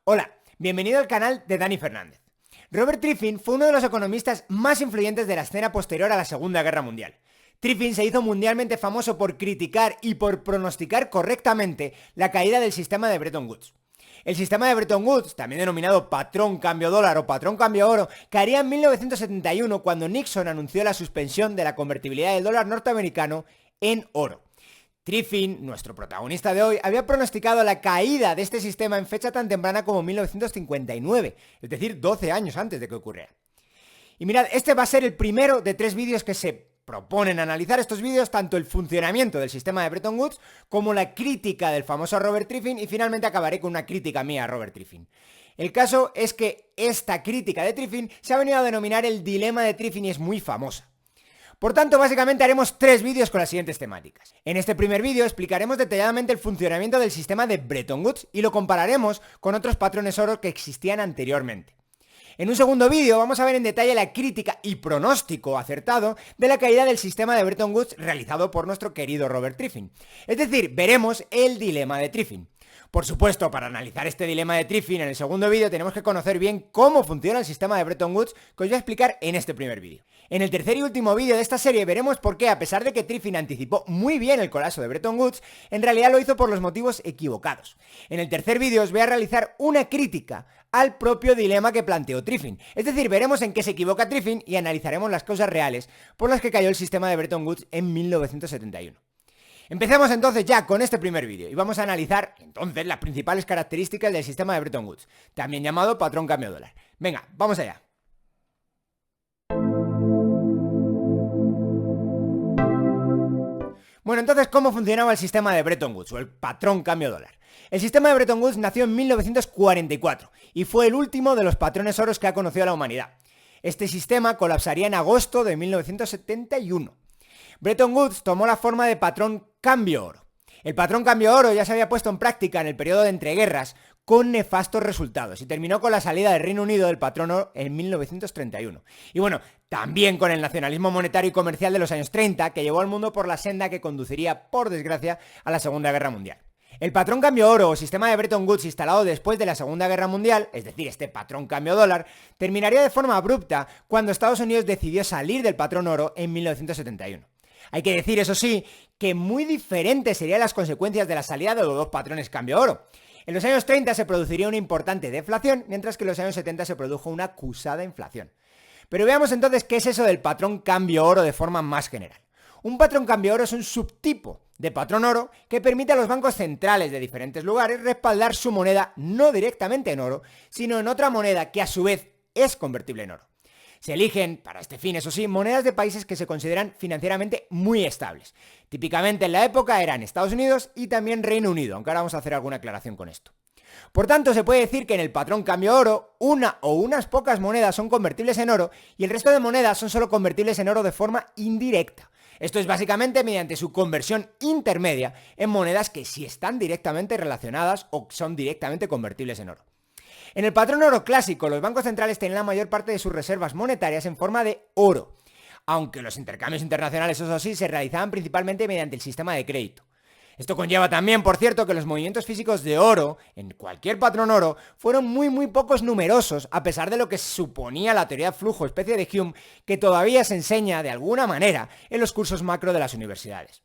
Hola, bienvenido al canal de Dani Fernández. Robert Triffin fue uno de los economistas más influyentes de la escena posterior a la Segunda Guerra Mundial. Triffin se hizo mundialmente famoso por criticar y por pronosticar correctamente la caída del sistema de Bretton Woods. El sistema de Bretton Woods, también denominado patrón cambio dólar o patrón cambio oro, caería en 1971 cuando Nixon anunció la suspensión de la convertibilidad del dólar norteamericano en oro. Triffin, nuestro protagonista de hoy, había pronosticado la caída de este sistema en fecha tan temprana como 1959, es decir, 12 años antes de que ocurriera. Y mirad, este va a ser el primero de 3 vídeos que se proponen analizar. Estos vídeos, tanto el funcionamiento del sistema de Bretton Woods como la crítica del famoso Robert Triffin, y finalmente acabaré con una crítica mía a Robert Triffin. El caso es que esta crítica de Triffin se ha venido a denominar el dilema de Triffin y es muy famosa. Por tanto, básicamente haremos 3 vídeos con las siguientes temáticas. En este primer vídeo explicaremos detalladamente el funcionamiento del sistema de Bretton Woods y lo compararemos con otros patrones oro que existían anteriormente. En un segundo vídeo vamos a ver en detalle la crítica y pronóstico acertado de la caída del sistema de Bretton Woods realizado por nuestro querido Robert Triffin. Es decir, veremos el dilema de Triffin. Por supuesto, para analizar este dilema de Triffin en el segundo vídeo tenemos que conocer bien cómo funciona el sistema de Bretton Woods, que os voy a explicar en este primer vídeo. En el tercer y último vídeo de esta serie veremos por qué, a pesar de que Triffin anticipó muy bien el colapso de Bretton Woods, en realidad lo hizo por los motivos equivocados. En el tercer vídeo os voy a realizar una crítica al propio dilema que planteó Triffin. Es decir, veremos en qué se equivoca Triffin y analizaremos las causas reales por las que cayó el sistema de Bretton Woods en 1971. Empecemos entonces ya con este primer vídeo y vamos a analizar entonces las principales características del sistema de Bretton Woods, también llamado patrón cambio dólar. Venga, vamos allá. Bueno, entonces, ¿cómo funcionaba el sistema de Bretton Woods o el patrón cambio dólar? El sistema de Bretton Woods nació en 1944 y fue el último de los patrones oros que ha conocido la humanidad. Este sistema colapsaría en agosto de 1971. Bretton Woods tomó la forma de patrón cambio oro. El patrón cambio oro ya se había puesto en práctica en el periodo de entreguerras con nefastos resultados y terminó con la salida del Reino Unido del patrón oro en 1931. Y bueno, también con el nacionalismo monetario y comercial de los años 30 que llevó al mundo por la senda que conduciría, por desgracia, a la Segunda Guerra Mundial. El patrón cambio oro o sistema de Bretton Woods instalado después de la Segunda Guerra Mundial, es decir, este patrón cambio dólar, terminaría de forma abrupta cuando Estados Unidos decidió salir del patrón oro en 1971. Hay que decir, eso sí, que muy diferentes serían las consecuencias de la salida de los dos patrones cambio oro. En los años 30 se produciría una importante deflación, mientras que en los años 70 se produjo una acusada inflación. Pero veamos entonces qué es eso del patrón cambio oro de forma más general. Un patrón cambio oro es un subtipo de patrón oro que permite a los bancos centrales de diferentes lugares respaldar su moneda no directamente en oro, sino en otra moneda que a su vez es convertible en oro. Se eligen, para este fin eso sí, monedas de países que se consideran financieramente muy estables. Típicamente en la época eran Estados Unidos y también Reino Unido, aunque ahora vamos a hacer alguna aclaración con esto. Por tanto, se puede decir que en el patrón cambio oro, una o unas pocas monedas son convertibles en oro y el resto de monedas son solo convertibles en oro de forma indirecta. Esto es básicamente mediante su conversión intermedia en monedas que sí están directamente relacionadas o son directamente convertibles en oro. En el patrón oro clásico, los bancos centrales tienen la mayor parte de sus reservas monetarias en forma de oro, aunque los intercambios internacionales, eso sí, se realizaban principalmente mediante el sistema de crédito. Esto conlleva también, por cierto, que los movimientos físicos de oro, en cualquier patrón oro, fueron muy pocos numerosos, a pesar de lo que suponía la teoría de flujo especie de Hume, que todavía se enseña de alguna manera en los cursos macro de las universidades.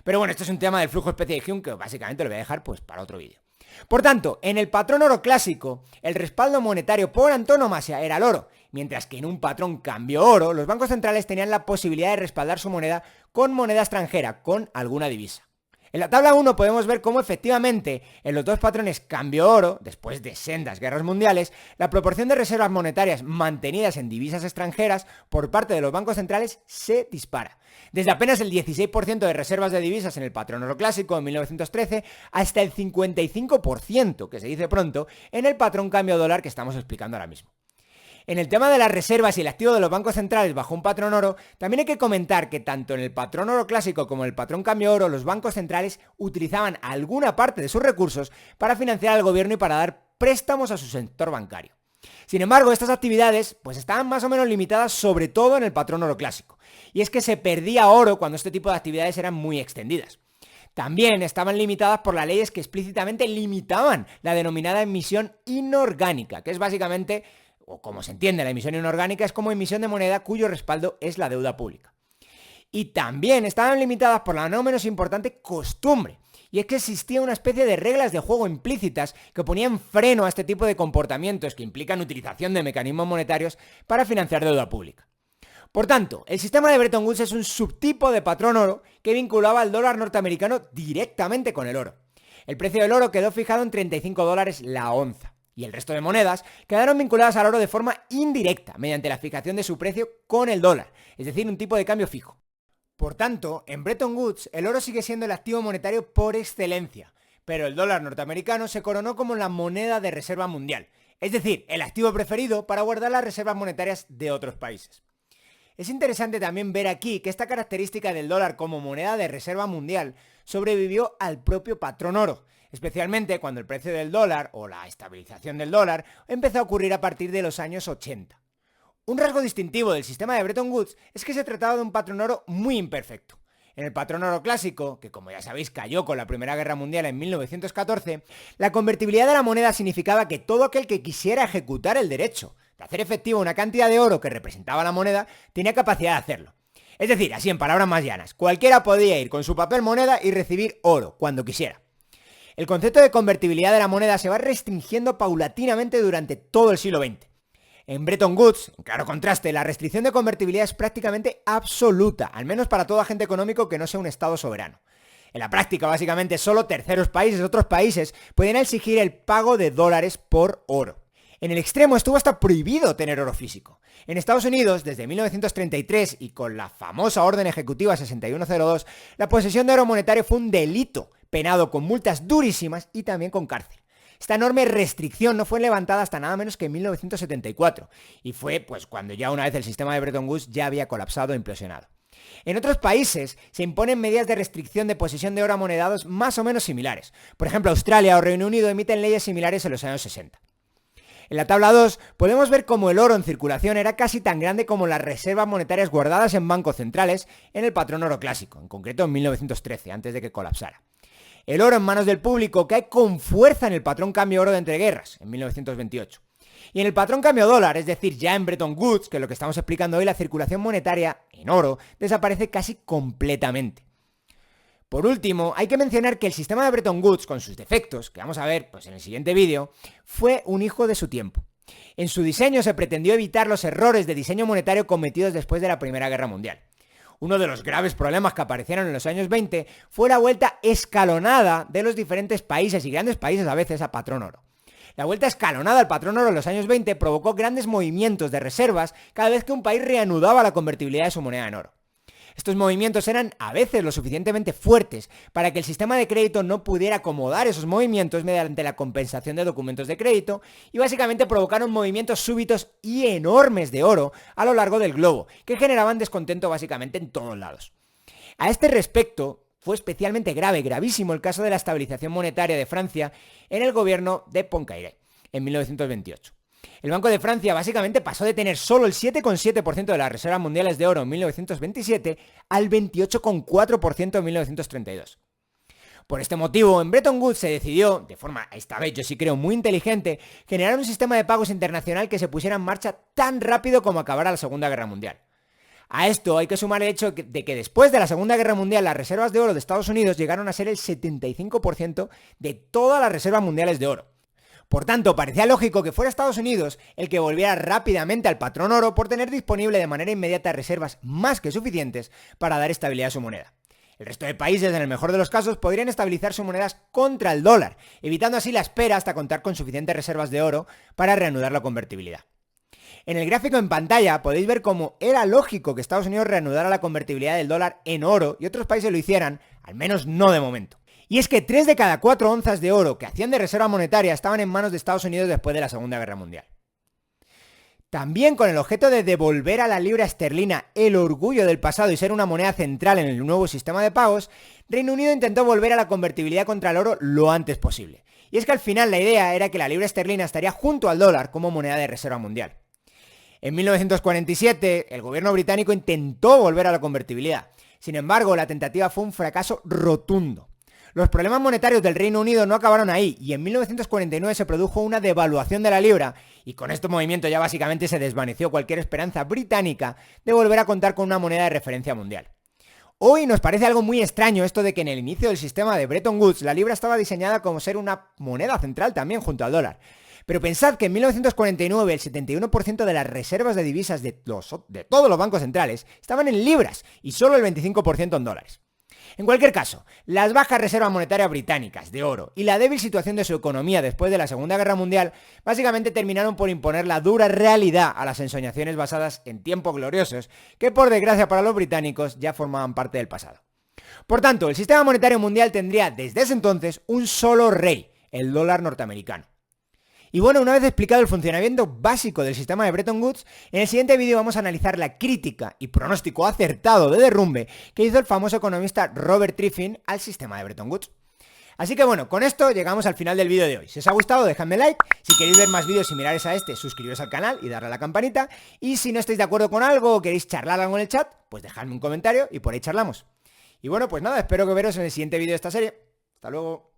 Pero bueno, esto es un tema del flujo especie de Hume que básicamente lo voy a dejar pues para otro vídeo. Por tanto, en el patrón oro clásico, el respaldo monetario por antonomasia era el oro, mientras que en un patrón cambio oro, los bancos centrales tenían la posibilidad de respaldar su moneda con moneda extranjera, con alguna divisa. En la tabla 1 podemos ver cómo efectivamente en los dos patrones cambio oro, después de sendas guerras mundiales, la proporción de reservas monetarias mantenidas en divisas extranjeras por parte de los bancos centrales se dispara. Desde apenas el 16% de reservas de divisas en el patrón oro clásico en 1913 hasta el 55%, que se dice pronto, en el patrón cambio dólar que estamos explicando ahora mismo. En el tema de las reservas y el activo de los bancos centrales bajo un patrón oro, también hay que comentar que tanto en el patrón oro clásico como en el patrón cambio oro, los bancos centrales utilizaban alguna parte de sus recursos para financiar al gobierno y para dar préstamos a su sector bancario. Sin embargo, estas actividades pues estaban más o menos limitadas sobre todo en el patrón oro clásico, y es que se perdía oro cuando este tipo de actividades eran muy extendidas. También estaban limitadas por las leyes que explícitamente limitaban la denominada emisión inorgánica, que es básicamente, o como se entiende la emisión inorgánica, es como emisión de moneda cuyo respaldo es la deuda pública. Y también estaban limitadas por la no menos importante costumbre, y es que existía una especie de reglas de juego implícitas que ponían freno a este tipo de comportamientos que implican utilización de mecanismos monetarios para financiar deuda pública. Por tanto, el sistema de Bretton Woods es un subtipo de patrón oro que vinculaba al dólar norteamericano directamente con el oro. El precio del oro quedó fijado en $35 la onza, y el resto de monedas quedaron vinculadas al oro de forma indirecta, mediante la fijación de su precio con el dólar, es decir, un tipo de cambio fijo. Por tanto, en Bretton Woods, el oro sigue siendo el activo monetario por excelencia, pero el dólar norteamericano se coronó como la moneda de reserva mundial, es decir, el activo preferido para guardar las reservas monetarias de otros países. Es interesante también ver aquí que esta característica del dólar como moneda de reserva mundial sobrevivió al propio patrón oro, especialmente cuando el precio del dólar o la estabilización del dólar empezó a ocurrir a partir de los años 80. Un rasgo distintivo del sistema de Bretton Woods es que se trataba de un patrón oro muy imperfecto. En el patrón oro clásico, que como ya sabéis cayó con la Primera Guerra Mundial en 1914, la convertibilidad de la moneda significaba que todo aquel que quisiera ejecutar el derecho de hacer efectiva una cantidad de oro que representaba la moneda tenía capacidad de hacerlo. Es decir, así en palabras más llanas, cualquiera podía ir con su papel moneda y recibir oro cuando quisiera. El concepto de convertibilidad de la moneda se va restringiendo paulatinamente durante todo el siglo XX. En Bretton Woods, en claro contraste, la restricción de convertibilidad es prácticamente absoluta, al menos para todo agente económico que no sea un Estado soberano. En la práctica, básicamente, solo terceros países, otros países, podían exigir el pago de dólares por oro. En el extremo estuvo hasta prohibido tener oro físico. En Estados Unidos, desde 1933 y con la famosa Orden Ejecutiva 6102, la posesión de oro monetario fue un delito, penado con multas durísimas y también con cárcel. Esta enorme restricción no fue levantada hasta nada menos que en 1974, y fue pues cuando ya una vez el sistema de Bretton Woods ya había colapsado e implosionado. En otros países se imponen medidas de restricción de posesión de oro amonedados más o menos similares. Por ejemplo, Australia o Reino Unido emiten leyes similares en los años 60. En la tabla 2 podemos ver cómo el oro en circulación era casi tan grande como las reservas monetarias guardadas en bancos centrales en el patrón oro clásico, en concreto en 1913, antes de que colapsara. El oro en manos del público cae con fuerza en el patrón cambio oro de entreguerras, en 1928. Y en el patrón cambio dólar, es decir, ya en Bretton Woods, que es lo que estamos explicando hoy, la circulación monetaria en oro desaparece casi completamente. Por último, hay que mencionar que el sistema de Bretton Woods, con sus defectos, que vamos a ver pues, en el siguiente vídeo, fue un hijo de su tiempo. En su diseño se pretendió evitar los errores de diseño monetario cometidos después de la Primera Guerra Mundial. Uno de los graves problemas que aparecieron en los años 20 fue la vuelta escalonada de los diferentes países y grandes países a veces a patrón oro. La vuelta escalonada al patrón oro en los años 20 provocó grandes movimientos de reservas cada vez que un país reanudaba la convertibilidad de su moneda en oro. Estos movimientos eran a veces lo suficientemente fuertes para que el sistema de crédito no pudiera acomodar esos movimientos mediante la compensación de documentos de crédito y básicamente provocaron movimientos súbitos y enormes de oro a lo largo del globo, que generaban descontento básicamente en todos lados. A este respecto, fue especialmente gravísimo el caso de la estabilización monetaria de Francia en el gobierno de Poincaré en 1928. El Banco de Francia básicamente pasó de tener solo el 7,7% de las reservas mundiales de oro en 1927 al 28,4% en 1932. Por este motivo, en Bretton Woods se decidió, de forma esta vez yo sí creo muy inteligente, generar un sistema de pagos internacional que se pusiera en marcha tan rápido como acabara la Segunda Guerra Mundial. A esto hay que sumar el hecho de que después de la Segunda Guerra Mundial las reservas de oro de Estados Unidos llegaron a ser el 75% de todas las reservas mundiales de oro. Por tanto, parecía lógico que fuera Estados Unidos el que volviera rápidamente al patrón oro por tener disponible de manera inmediata reservas más que suficientes para dar estabilidad a su moneda. El resto de países, en el mejor de los casos, podrían estabilizar sus monedas contra el dólar, evitando así la espera hasta contar con suficientes reservas de oro para reanudar la convertibilidad. En el gráfico en pantalla podéis ver cómo era lógico que Estados Unidos reanudara la convertibilidad del dólar en oro y otros países lo hicieran, al menos no de momento. Y es que 3 de cada 4 onzas de oro que hacían de reserva monetaria estaban en manos de Estados Unidos después de la Segunda Guerra Mundial. También con el objeto de devolver a la libra esterlina el orgullo del pasado y ser una moneda central en el nuevo sistema de pagos, Reino Unido intentó volver a la convertibilidad contra el oro lo antes posible. Y es que al final la idea era que la libra esterlina estaría junto al dólar como moneda de reserva mundial. En 1947, el gobierno británico intentó volver a la convertibilidad. Sin embargo, la tentativa fue un fracaso rotundo. Los problemas monetarios del Reino Unido no acabaron ahí y en 1949 se produjo una devaluación de la libra y con este movimiento ya básicamente se desvaneció cualquier esperanza británica de volver a contar con una moneda de referencia mundial. Hoy nos parece algo muy extraño esto de que en el inicio del sistema de Bretton Woods la libra estaba diseñada como ser una moneda central también junto al dólar. Pero pensad que en 1949 el 71% de las reservas de divisas de todos los bancos centrales estaban en libras y solo el 25% en dólares. En cualquier caso, las bajas reservas monetarias británicas de oro y la débil situación de su economía después de la Segunda Guerra Mundial básicamente terminaron por imponer la dura realidad a las ensoñaciones basadas en tiempos gloriosos que por desgracia para los británicos ya formaban parte del pasado. Por tanto, el sistema monetario mundial tendría desde ese entonces un solo rey, el dólar norteamericano. Y bueno, una vez explicado el funcionamiento básico del sistema de Bretton Woods, en el siguiente vídeo vamos a analizar la crítica y pronóstico acertado de derrumbe que hizo el famoso economista Robert Triffin al sistema de Bretton Woods. Así que bueno, con esto llegamos al final del vídeo de hoy. Si os ha gustado, dejadme like. Si queréis ver más vídeos similares a este, suscribiros al canal y darle a la campanita. Y si no estáis de acuerdo con algo o queréis charlar algo en el chat, pues dejadme un comentario y por ahí charlamos. Y bueno, pues nada, espero que veros en el siguiente vídeo de esta serie. Hasta luego.